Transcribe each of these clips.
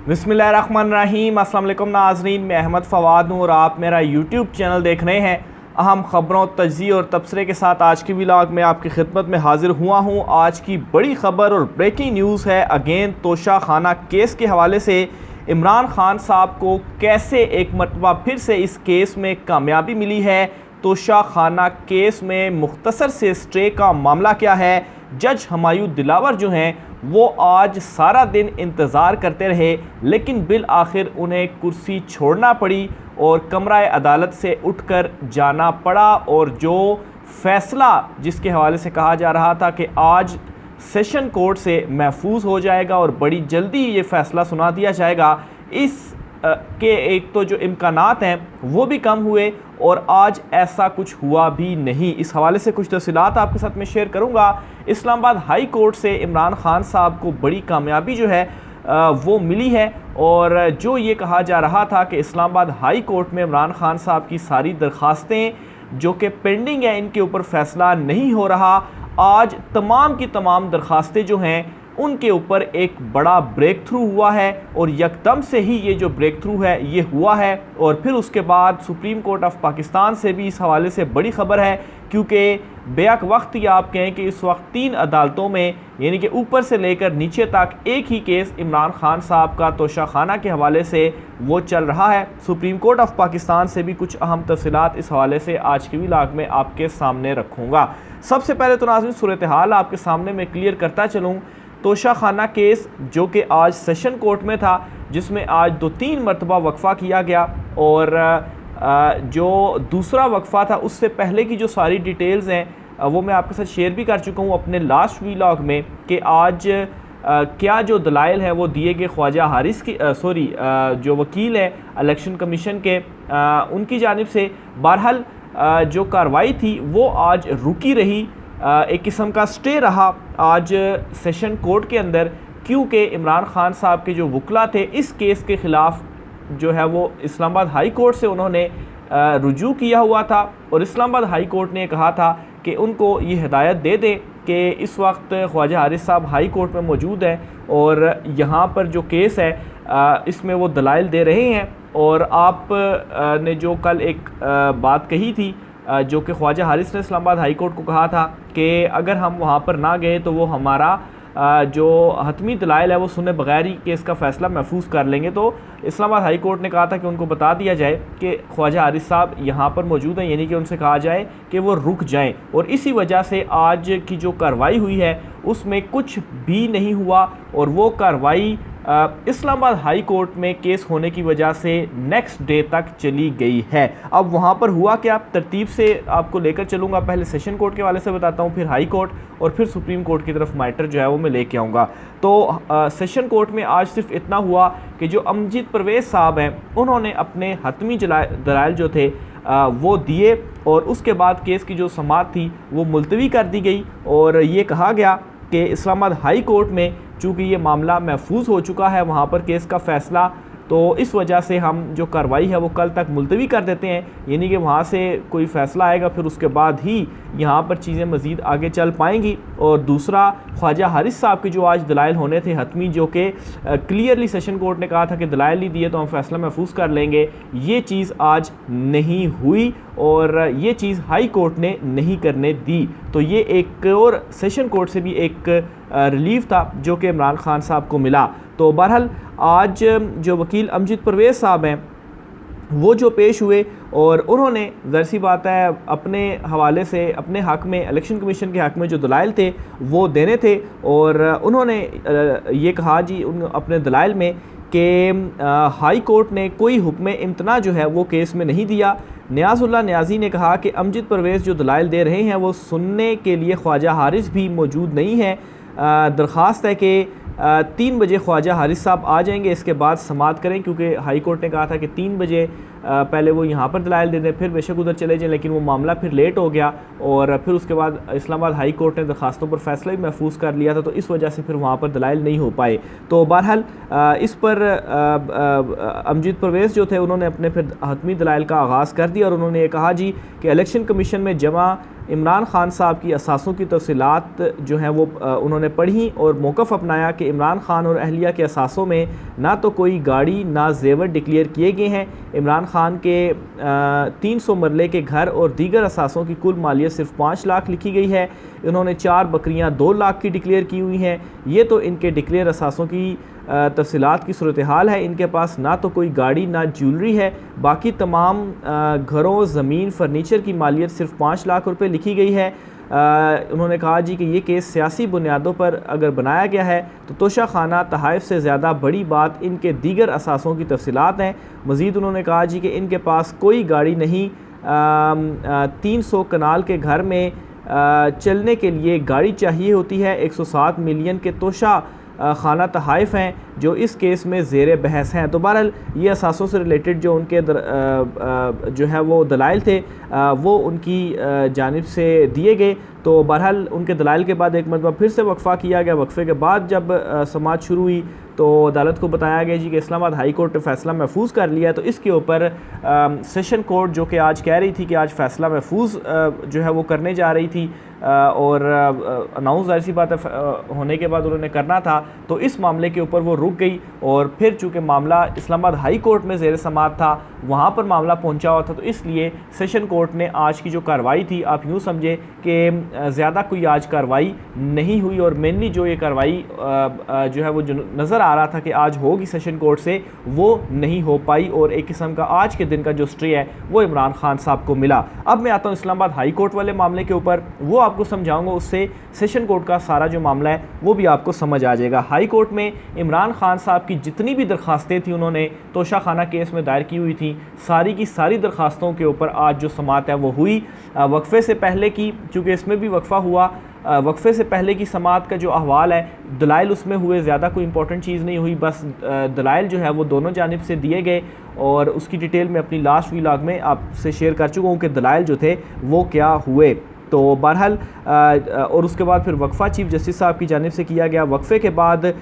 बिस्मिल्लाहिर्रहमानिर्रहीम। अस्सलाम वालेकुम नाज़रीन, मैं अहमद फ़वाद हूँ और आप मेरा यूट्यूब चैनल देख रहे हैं। अहम ख़बरों, तज्ज़िये और तबसरे के साथ आज की व्लॉग में आपकी खिदमत में हाजिर हुआ हूँ। आज की बड़ी ख़बर और ब्रेकिंग न्यूज़ है अगेन तोशा खाना केस के हवाले से। इमरान खान साहब को कैसे एक मरतबा फिर से इस केस में कामयाबी मिली है। तोशा खाना केस में मुख्तसर से स्टे का मामला क्या है। जज हुमायूं दिलावर जो हैं वो आज सारा दिन इंतज़ार करते रहे, लेकिन बिल आखिर उन्हें कुर्सी छोड़ना पड़ी और कमरा अदालत से उठकर जाना पड़ा। और जो फ़ैसला जिसके हवाले से कहा जा रहा था कि आज सेशन कोर्ट से महफूज हो जाएगा और बड़ी जल्दी ये फ़ैसला सुना दिया जाएगा, इस के एक तो जो इम्कानात हैं वो भी कम हुए और आज ऐसा कुछ हुआ भी नहीं। इस हवाले से कुछ तफसीलात आपके साथ में शेयर करूंगा। इस्लामाबाद हाई कोर्ट से इमरान खान साहब को बड़ी कामयाबी जो है वो मिली है। और जो ये कहा जा रहा था कि इस्लामाबाद हाई कोर्ट में इमरान खान साहब की सारी दरख्वास्तें जो कि पेंडिंग है इनके ऊपर फ़ैसला नहीं हो रहा, आज तमाम की तमाम दरख्वास्तें जो हैं उनके ऊपर एक बड़ा ब्रेक थ्रू हुआ है। और यकदम से ही ये जो ब्रेक थ्रू है ये हुआ है और फिर उसके बाद सुप्रीम कोर्ट ऑफ पाकिस्तान से भी इस हवाले से बड़ी ख़बर है, क्योंकि बेक वक्त या आप कहें कि इस वक्त 3 अदालतों में यानी कि ऊपर से लेकर नीचे तक एक ही केस इमरान खान साहब का तोशा खाना के हवाले से वो चल रहा है। सुप्रीम कोर्ट ऑफ पाकिस्तान से भी कुछ अहम तफसीलात इस हवाले से आज की व्लॉग में आपके सामने रखूँगा। सबसे पहले तो नाज़रीन सूरत हाल आपके सामने मैं क्लियर करता चलूँ। तोशा खाना केस जो कि आज सेशन कोर्ट में था, जिसमें आज 2-3 मरतबा वक्फ़ा किया गया और जो दूसरा वक्फ़ा था उससे पहले की जो सारी डिटेल्स हैं वो मैं आपके साथ शेयर भी कर चुका हूँ अपने लास्ट व्लॉग में कि आज क्या जो दलाइल है वो दिए गए ख्वाजा हारिस की जो वकील है इलेक्शन कमीशन के उनकी जानिब से। बहरहाल जो कार्रवाई थी वो आज रुकी रही, एक किस्म का स्टे रहा आज सेशन कोर्ट के अंदर, क्योंकि इमरान खान साहब के जो वकला थे इस केस के ख़िलाफ़ जो है वो इस्लामाबाद हाई कोर्ट से उन्होंने रुजू किया हुआ था। और इस्लामाबाद हाई कोर्ट ने कहा था कि उनको ये हिदायत दे दें कि इस वक्त ख्वाजा हारिस साहब हाई कोर्ट में मौजूद हैं और यहाँ पर जो केस है इसमें वो दलाइल दे रहे हैं। और आप ने जो कल एक बात कही थी जो कि ख्वाजा हारिस ने इस्लामाबाद हाई कोर्ट को कहा था कि अगर हम वहाँ पर ना गए तो वो हमारा जो हतमी दलाइल है वो सुने बगैर ही केस का फ़ैसला महफूज कर लेंगे। तो इस्लामाबाद हाई कोर्ट ने कहा था कि उनको बता दिया जाए कि ख्वाजा हारिस साहब यहाँ पर मौजूद हैं, यानी कि उनसे कहा जाए कि वो रुक जाएं। और इसी वजह से आज की जो कार्रवाई हुई है उसमें कुछ भी नहीं हुआ और वो कार्रवाई इस्लामाबाद हाई कोर्ट में केस होने की वजह से नेक्स्ट डे तक चली गई है। अब वहाँ पर हुआ क्या, तरतीब से आपको लेकर चलूँगा। पहले सेशन कोर्ट के हवाले से बताता हूँ, फिर हाई कोर्ट और फिर सुप्रीम कोर्ट की तरफ मैटर जो है वो मैं लेके आऊँगा। तो सेशन कोर्ट में आज सिर्फ इतना हुआ कि जो अमजद परवेज़ साहब हैं उन्होंने अपने हतमी दलाइल जो थे वो दिए और उसके बाद केस की जो समाअत थी वो मुलतवी कर दी गई। और ये कहा गया कि इस्लामाबाद हाई कोर्ट में चूँकि ये मामला महफूज हो चुका है वहाँ पर केस का फ़ैसला, तो इस वजह से हम जो कार्रवाई है वो कल तक मुलतवी कर देते हैं, यानी कि वहाँ से कोई फ़ैसला आएगा फिर उसके बाद ही यहाँ पर चीज़ें मज़ीद आगे चल पाएंगी। और दूसरा, ख्वाजा हारिस साहब के जो आज दलाइल होने थे हतमी, जो कि क्लियरली सेशन कोर्ट ने कहा था कि दलाइल नहीं दिए तो हम फ़ैसला महफूज कर लेंगे, ये चीज़ आज नहीं हुई और ये चीज़ हाई कोर्ट ने नहीं करने दी। तो ये एक और सेशन कोर्ट से भी एक रिलीफ था जो कि इमरान खान साहब को मिला। तो बहरहाल आज जो वकील अमजद परवेज़ साहब हैं वो जो पेश हुए और उन्होंने ज़ाहिर सी बात है अपने हवाले से अपने हक़ में इलेक्शन कमीशन के हक़ में जो दलाइल थे वो देने थे। और उन्होंने ये कहा जी अपने दलाइल में कि हाई कोर्ट ने कोई हुक्म इम्तना जो है वो केस में नहीं दिया। नियाज़ुल्लाह नियाज़ी ने कहा कि अमजद परवेज़ जो दलाइल दे रहे हैं वो सुनने के लिए ख्वाजा हारिस भी मौजूद नहीं है। दरख्वास्त है कि 3 बजे ख्वाजा हारिस साहब आ जाएंगे, इसके बाद समाअत करें, क्योंकि हाई कोर्ट ने कहा था कि 3 बजे पहले वो यहाँ पर दलाइल दे दें फिर बेशक उधर चले जाएं, लेकिन वो मामला फिर लेट हो गया और फिर उसके बाद इस्लामाबाद हाई कोर्ट ने दरखास्तों पर फ़ैसला भी महफूज कर लिया था, तो इस वजह से फिर वहाँ पर दलाइल नहीं हो पाए। तो बहरहाल इस पर अमजद परवेज़ जो थे उन्होंने अपने फिर हतमी दलाइल का आगाज़ कर दिया और उन्होंने ये कहा जी कि इलेक्शन कमीशन में जमा इमरान खान साहब की असासों की तफसीलात जो हैं वो उन्होंने पढ़ी और मौक़िफ़ अपनाया कि इमरान खान और अहलिया के असासों में ना तो कोई गाड़ी ना जेवर डिक्लेयर किए गए हैं। इमरान खान के 300 मरले के घर और दीगर असासों की कुल मालियत सिर्फ 5 लाख लिखी गई है। इन्होंने 4 बकरियाँ 2 लाख की डिक्लेयर की हुई हैं। ये तो इनके डिक्लेयर असासों की तफसीलात की सूरत हाल है। इनके पास ना तो कोई गाड़ी ना ज्वेलरी है। बाकी तमाम घरों, ज़मीन, फ़र्नीचर की मालियत सिर्फ 5 लाख रुपए लिखी गई है। उन्होंने कहा जी कि ये केस सियासी बुनियादों पर अगर बनाया गया है तो तोशा खाना तहाइफ से ज़्यादा बड़ी बात इनके दीगर असासों की तफसीलात हैं। मज़ीद उन्होंने कहा जी कि इनके पास कोई गाड़ी नहीं। 300 कनाल के घर में चलने के लिए गाड़ी चाहिए होती है। 107 मिलियन के तोशा खाना तहाइफ हैं जो इस केस में ज़ेर बहस हैं। तो बहरहाल ये असासों से रिलेटेड जो उनके जो है वो दलाइल थे वो उनकी जानिब से दिए गए। तो बहरहाल उनके दलाइल के बाद एक मरतबा फिर से वक्फ़ा किया गया। वक्फ़े के बाद जब समाअत शुरू हुई तो अदालत को बताया गया जी कि इस्लामाबाद हाई कोर्ट ने फ़ैसला महफूज कर लिया है। तो इसके ऊपर सेशन कोर्ट जो कि आज कह रही थी कि आज फ़ैसला महफूज जो है वो करने जा रही थी और अनाउंस ज़ाहिर सी बात है होने के बाद उन्होंने करना था, तो इस मामले के ऊपर वो रुक गई। और फिर चूँकि मामला इस्लामाबाद हाई कोर्ट में ज़ेर समाअत था, वहाँ पर मामला पहुँचा हुआ था, तो इसलिए सेशन कोर्ट ने आज की जो कार्रवाई थी आप यूँ समझे कि ज़्यादा कोई आज कार्रवाई नहीं हुई। और मेनली जो ये कार्रवाई जो है वो जो नज़र आ रहा था कि आज होगी सेशन कोर्ट से, वो नहीं हो पाई और एक किस्म का आज के दिन का जो स्टे है वो इमरान खान साहब को मिला। अब मैं आता हूँ इस्लामाबाद हाई कोर्ट वाले मामले के ऊपर, वो आपको समझाऊंगा, उससे सेशन कोर्ट का सारा जो मामला है वो भी आपको समझ आ जाएगा। हाई कोर्ट में इमरान खान साहब की जितनी भी दरखास्तें थी उन्होंने तोशा खाना केस में दायर की हुई थी, सारी की सारी दरखास्तों के ऊपर आज जो समाअत है वो हुई। वक्फे से पहले की, चूँकि इसमें भी वक्फा हुआ, वक्फे से पहले की समाअत का जो अहवाल है, दलाइल उसमें हुए, ज़्यादा कोई इंपॉर्टेंट चीज़ नहीं हुई, बस दलाइल जो है वो दोनों जानिब से दिए गए और उसकी डिटेल में अपनी लास्ट व्लॉग में आपसे शेयर कर चुका हूँ कि दलाइल जो थे वो क्या हुए। तो बहरहाल और उसके बाद फिर वक्फ़ा चीफ जस्टिस साहब की जानिब से किया गया। वक्फ़े के बाद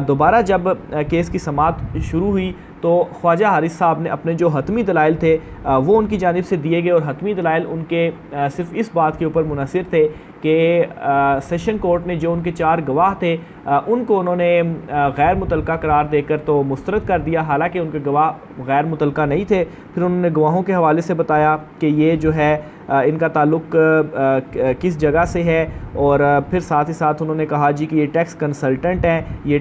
दोबारा जब केस की समाअत शुरू हुई तो ख्वाजा हारिस साहब ने अपने जो हतमी दलाइल थे वो उनकी जानिब से दिए गए और हतमी दलाइल उनके सिर्फ इस बात के ऊपर मुनहसर थे कि सेशन कोर्ट ने जो उनके 4 गवाह थे उनको उन्होंने गैर मुतलका करार देकर तो मुस्तरद कर दिया, हालांकि उनके गवाह गैर मुतलका नहीं थे। फिर उन्होंने गवाहों के हवाले से बताया कि ये जो है इनका ताल्लुक़ किस जगह से है और फिर साथ ही साथ उन्होंने कहा जी कि ये टैक्स कंसल्टेंट हैं, ये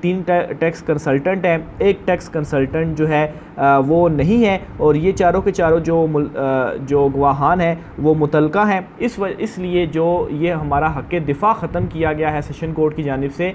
3 टैक्स कंसल्टेंट हैं, एक टैक्स कंसल्टेंट जो है वो नहीं है और ये चारों के चारों जो गवाहान हैं वो मुतलका हैं। इसलिए जो ये हमारा हक़ दिफ़ा ख़त्म किया गया है सेशन कोर्ट की जानिब से,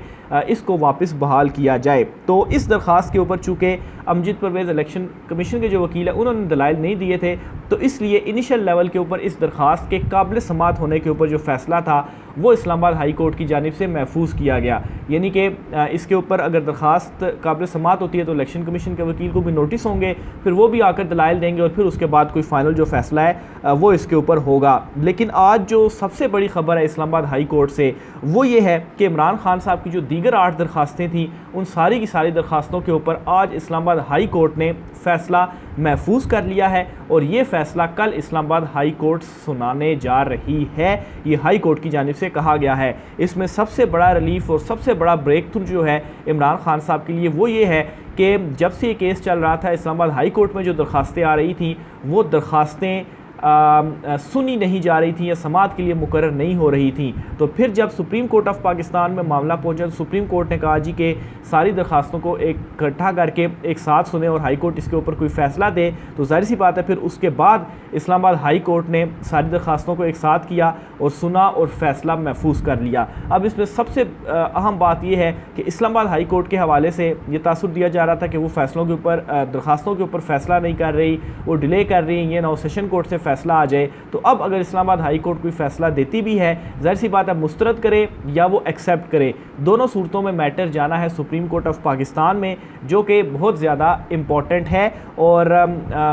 इसको वापस बहाल किया जाए। तो इस दरख्वास्त के ऊपर चूँकि अमजद परवेज़ इलेक्शन कमीशन के जो वकील हैं उन्होंने दलाइल नहीं दिए थे, तो इसलिए इनिशियल लेवल के ऊपर इस दरख्वास्त के काबिल समाअत होने के ऊपर जो फ़ैसला था वो इस्लामाबाद हाई कोर्ट की जानिब से महफूज किया गया। यानी कि इसके ऊपर अगर दरख्वास्त काबिल समाअत होती है तो इलेक्शन कमीशन के वकील को भी नोटिस होंगे, फिर वो भी आकर दलाइल देंगे और फिर उसके बाद कोई फ़ाइनल जो फ़ैसला है वो इसके ऊपर होगा। लेकिन आज जो सबसे बड़ी ख़बर है इस्लामाबाद हाई कोर्ट से वो ये है कि इमरान खान साहब की जो दीगर 8 दरख्वास्तें थीं उन सारी की सारी दरख्वास्तों के ऊपर आज इस्लामाबाद हाई कोर्ट ने फ़ैसला महफूज कर लिया है और ये फ़ैसला कल इस्लामाबाद हाई कोर्ट सुनाने जा रही है। ये हाई कोर्ट की जानिब से कहा गया है। इसमें सबसे बड़ा रिलीफ और सबसे बड़ा ब्रेक थ्रू जो है इमरान खान साहब के लिए वो ये है कि जब से ये केस चल रहा था इस्लामाबाद हाई कोर्ट में जो दरख्वास्तें आ रही थी वो दरख्वास्तें सुनी नहीं जा रही थी या समाअत के लिए मुकर्रर नहीं हो रही थी। तो फिर जब सुप्रीम कोर्ट ऑफ पाकिस्तान में मामला पहुंचा तो सुप्रीम कोर्ट ने कहा जी कि सारी दरख्वास्तों को इकट्ठा करके एक साथ सुने और हाई कोर्ट इसके ऊपर कोई फ़ैसला दे। तो जाहिर सी बात है फिर उसके बाद इस्लामाबाद हाई कोर्ट ने सारी दरख्वास्तों को एक साथ किया और सुना और फ़ैसला महफूज कर लिया। अब इसमें सबसे अहम बात यह है कि इस्लामाबाद हाई कोर्ट के हवाले से ये तासुर दिया जा रहा था कि वो फ़ैसलों के ऊपर दरख्वास्तों के ऊपर फ़ैसला नहीं कर रही, वो डिले कर रही, ये ना सेशन कोर्ट से फ़ैसला आ जाए। तो अब अगर इस्लामाबाद हाई कोर्ट कोई फ़ैसला देती भी है, ज़ाहिर सी बात है मुस्तरद करे या वो एक्सेप्ट करे, दोनों सूरतों में मैटर जाना है सुप्रीम कोर्ट ऑफ पाकिस्तान में, जो कि बहुत ज़्यादा इम्पॉर्टेंट है। और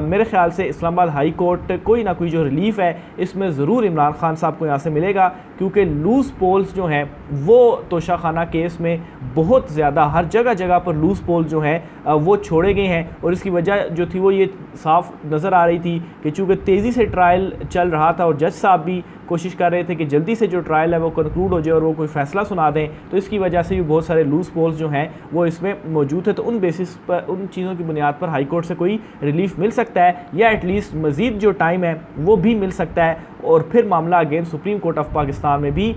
मेरे ख्याल से इस्लामाबाद हाई कोर्ट कोई ना कोई जो रिलीफ है इसमें ज़रूर इमरान खान साहब को यहाँ से मिलेगा, क्योंकि लूज़ पोल्स जो हैं वो तोशा खाना केस में बहुत ज़्यादा हर जगह पर लूज़ पोल्स जो हैं वो छोड़े गए हैं। और इसकी वजह जो थी वो ये साफ नज़र आ रही थी कि चूँकि तेज़ी से ट्रायल चल रहा था और जज साहब भी कोशिश कर रहे थे कि जल्दी से जो ट्रायल है वो कंक्लूड हो जाए और वो कोई फ़ैसला सुना दें, तो इसकी वजह से भी बहुत सारे लूज पोल्स जो हैं वो इसमें मौजूद है। तो उन बेसिस पर, उन चीज़ों की बुनियाद पर हाई कोर्ट से कोई रिलीफ मिल सकता है या एटलीस्ट मज़ीद जो टाइम है वो भी मिल सकता है, और फिर मामला again supreme court of Pakistan में भी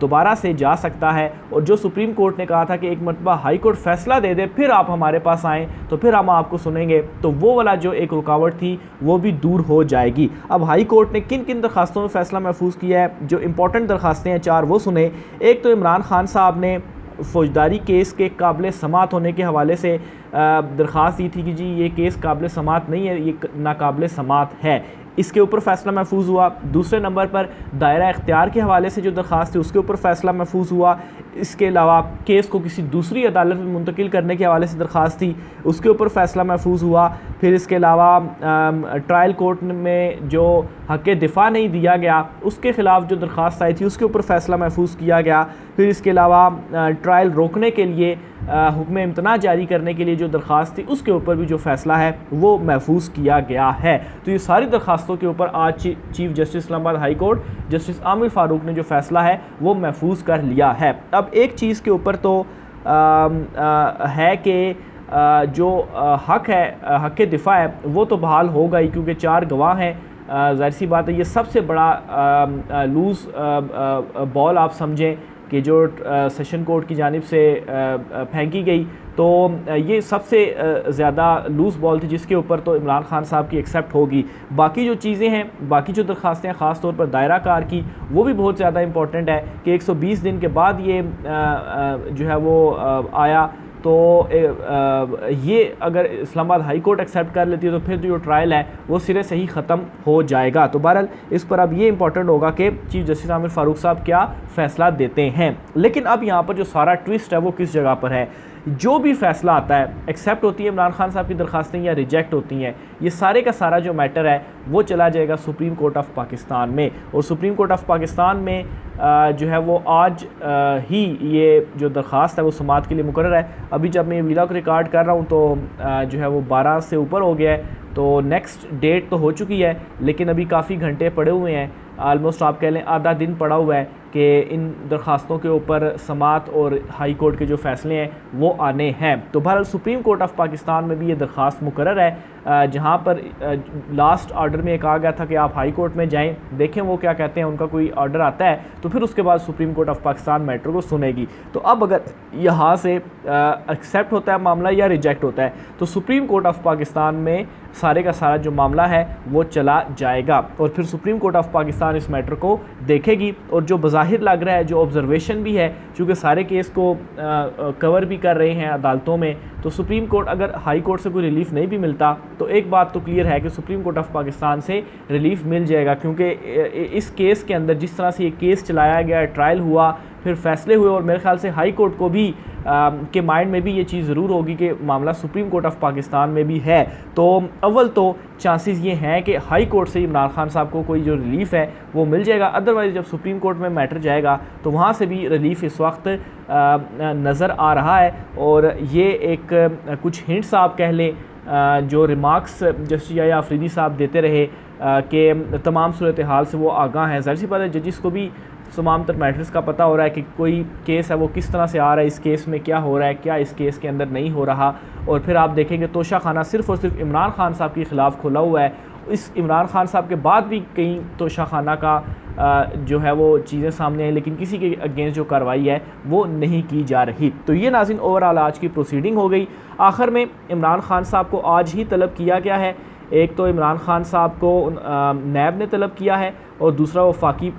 दोबारा से जा सकता है। और जो सुप्रीम कोर्ट ने कहा था कि एक मरतबा हाई कोर्ट फैसला दे दे फिर आप हमारे पास आएँ तो फिर हम आपको सुनेंगे, तो वो वाला जो एक रुकावट थी वो भी दूर हो जाएगी। अब हाई कोर्ट ने किन किन दरखास्तों में फ़ैसला महफूज किया है, जो इंपॉर्टेंट दरखास्तें हैं 4 वो सुने। एक तो इमरान खान साहब ने फ़ौजदारी केस के काबिल समात होने के हवाले से दरख्वास्त दी थी कि जी ये केस काबिल समात नहीं है, ये नाकाबिल समात है, इसके ऊपर फ़ैसला महफूज हुआ। दूसरे नंबर पर दायरा इख्तियार के हवाले से जो दरख्वास्त थी उसके ऊपर फ़ैसला महफूज हुआ। इसके अलावा केस को किसी दूसरी अदालत में मुंतकिल करने के हवाले से दरख्वास्त थी, उसके ऊपर फ़ैसला महफूज हुआ। फिर इसके अलावा ट्रायल कोर्ट में जो हक़ दिफ़ा नहीं दिया गया उसके ख़िलाफ़ जो दरख्वास्त आई थी उसके ऊपर फ़ैसला महफूज किया गया। फिर इसके अलावा ट्रायल रोकने के लिए हुक्म इम्तना जारी करने के लिए जो दरख्वास्त थी उसके ऊपर भी जो फ़ैसला है वो महफूज किया गया है। तो ये सारी दरख्वास्तों के ऊपर आज chief justice Islamabad high court justice Aamir Farooq ने जो फ़ैसला है वो महफूज कर लिया है। अब एक चीज़ के ऊपर तो है कि जो हक़ है, हक़ दिफ़ा है वो तो बहाल होगा ही, क्योंकि 4 गवाह हैं। ज़ाहिर सी बात है ये सबसे बड़ा लूज़ बॉल आप समझें कि जो सेशन कोर्ट की जानिब से फेंकी गई, तो ये सबसे ज़्यादा लूज़ बॉल थी जिसके ऊपर तो इमरान खान साहब की एक्सेप्ट होगी। बाकी जो चीज़ें हैं, बाकी जो दरख्वास्तें हैं ख़ास तौर पर दायरा कार की, वो भी बहुत ज़्यादा इंपॉर्टेंट है कि 120 दिन के बाद ये जो है वो आया, तो ये अगर इस्लामाबाद हाई कोर्ट एक्सेप्ट कर लेती है तो फिर जो ट्रायल है वो सिरे से ही ख़त्म हो जाएगा। तो बहरहाल इस पर अब ये इंपॉर्टेंट होगा कि चीफ जस्टिस आमिर फ़ारूक साहब क्या फ़ैसला देते हैं। लेकिन अब यहाँ पर जो सारा ट्विस्ट है वो किस जगह पर है, जो भी फ़ैसला आता है, एक्सेप्ट होती है इमरान खान साहब की दरख्वास्तें या रिजेक्ट होती हैं, ये सारे का सारा जो मैटर है वो चला जाएगा सुप्रीम कोर्ट ऑफ पाकिस्तान में। और सुप्रीम कोर्ट ऑफ पाकिस्तान में जो है वो आज ही ये जो दरख्वास्त है वो समाअत के लिए मुकर्रर है। अभी जब मैं वीडियो को रिकॉर्ड कर रहा हूँ तो जो है वो 12 से ऊपर हो गया है, तो नेक्स्ट डेट तो हो चुकी है, लेकिन अभी काफ़ी घंटे पड़े हुए हैं। आलमोस्ट आप कह लें आधा दिन पड़ा हुआ है कि इन दरख्वास्तों के ऊपर समाअत और हाई कोर्ट के जो फ़ैसले हैं वो आने हैं। तो बहरहाल सुप्रीम कोर्ट ऑफ पाकिस्तान में भी ये दरख्वास्त मुकर्रर है, जहाँ पर लास्ट ऑर्डर में कहा गया था कि आप हाई कोर्ट में जाएं, देखें वो क्या कहते हैं, उनका कोई ऑर्डर आता है तो फिर उसके बाद supreme court of Pakistan matter को सुनेगी। तो अब अगर यहाँ से एक्सेप्ट होता है मामला या रिजेक्ट होता है तो सुप्रीम कोर्ट ऑफ पाकिस्तान में सारे का सारा जो मामला है वो चला जाएगा और फिर सुप्रीम कोर्ट ऑफ पाकिस्तान इस मैटर को देखेगी। और जो बज़ाहिर लग रहा है, जो ऑब्जर्वेशन भी है, चूँकि सारे केस को कवर भी कर रहे हैं अदालतों में, तो सुप्रीम कोर्ट अगर हाई कोर्ट से कोई रिलीफ नहीं भी मिलता तो एक बात तो क्लियर है कि सुप्रीम कोर्ट ऑफ पाकिस्तान से रिलीफ मिल जाएगा, क्योंकि इस केस के अंदर जिस तरह से ये केस चलाया गया, ट्रायल हुआ, फिर फैसले हुए, और मेरे ख्याल से हाई कोर्ट को भी के माइंड में भी ये चीज़ ज़रूर होगी कि मामला सुप्रीम कोर्ट ऑफ पाकिस्तान में भी है। तो अव्वल तो चांसेस ये हैं कि हाई कोर्ट से इमरान खान साहब को कोई जो रिलीफ है वो मिल जाएगा, अदरवाइज़ जब सुप्रीम कोर्ट में मैटर जाएगा तो वहाँ से भी रिलीफ इस वक्त नज़र आ रहा है। और ये एक कुछ हिंट्स आप कह लें जो रिमार्क्स जस्टिस याह्या अफरीदी साहब देते रहे कि तमाम सूरत हाल से वो आगाह हैं। ज़ाहिर सी बात है जजिस को भी तमाम तर मैटर्स का पता हो रहा है कि कोई केस है वो किस तरह से आ रहा है, इस केस में क्या हो रहा है, क्या इस केस के अंदर नहीं हो रहा। और फिर आप देखेंगे तोशा खाना सिर्फ़ और सिर्फ इमरान खान साहब के ख़िलाफ़ खुला हुआ है। इस इमरान खान साहब के बाद भी कई तोशा खाना का जो है वो चीज़ें सामने आई, लेकिन किसी के अगेंस्ट जो कार्रवाई है वो नहीं की जा रही। तो ये नाज़रीन ओवरऑल आज की प्रोसीडिंग हो गई। आखिर में इमरान खान साहब को आज ही तलब किया गया है। एक तो इमरान खान साहब को नैब ने तलब किया है और दूसरा वफाकी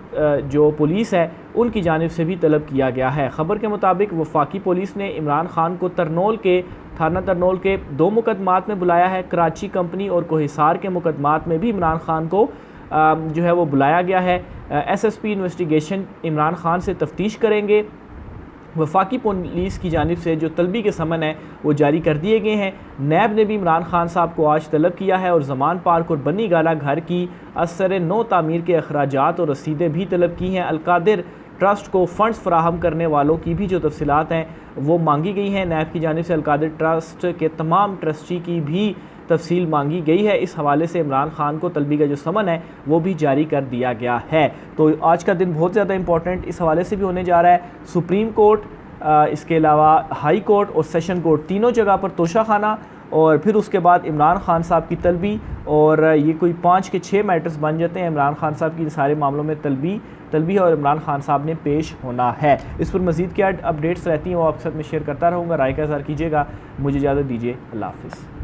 जो पुलिस है उनकी जानिब से भी तलब किया गया है। ख़बर के मुताबिक वफाकी पुलिस ने इमरान खान को थाना तरनोल के 2 मुकदमात में बुलाया है। कराची कंपनी और कोहिसार के मुकदमात में भी इमरान खान को जो है वो बुलाया गया है। SSP इन्वेस्टिगेशन इमरान खान से तफ्तीश करेंगे। वफाकी पुलिस की जानिब से जो तलबी के समन है वो जारी कर दिए गए हैं। नैब ने भी इमरान खान साहब को आज तलब किया है और ज़मान पार्क और बनी गाला घर की असर नो तामीर के अखराजात और रसीदें भी तलब की हैं। अलकादिर ट्रस्ट को फ़ंड्स फराहम करने वालों की भी जो तफसीलात हैं वो मांगी गई हैं। नैब की जानिब से अलकादिर ट्रस्ट के तमाम ट्रस्टी की भी तफसील मांगी गई है। इस हवाले से इमरान खान को तलबी का जो समन है वो भी जारी कर दिया गया है। तो आज का दिन बहुत ज़्यादा इंपॉर्टेंट इस हवाले से भी होने जा रहा है। सुप्रीम कोर्ट, इसके अलावा हाई कोर्ट और सेशन कोर्ट तीनों जगह पर तोशाखाना, और फिर उसके बाद इमरान खान साहब की तलबी, और ये कोई 5 के 6 मैटर्स बन जाते हैं। इमरान खान साहब की सारे मामलों में तलबी और इमरान खान साहब ने पेश होना है। इस पर मज़ीद क्या अपडेट्स रहती हैं वो आपके साथ में शेयर करता रहूँगा। राय का इज़हार कीजिएगा। मुझे इजाज़त दीजिए। अल्लाह हाफ़िज़।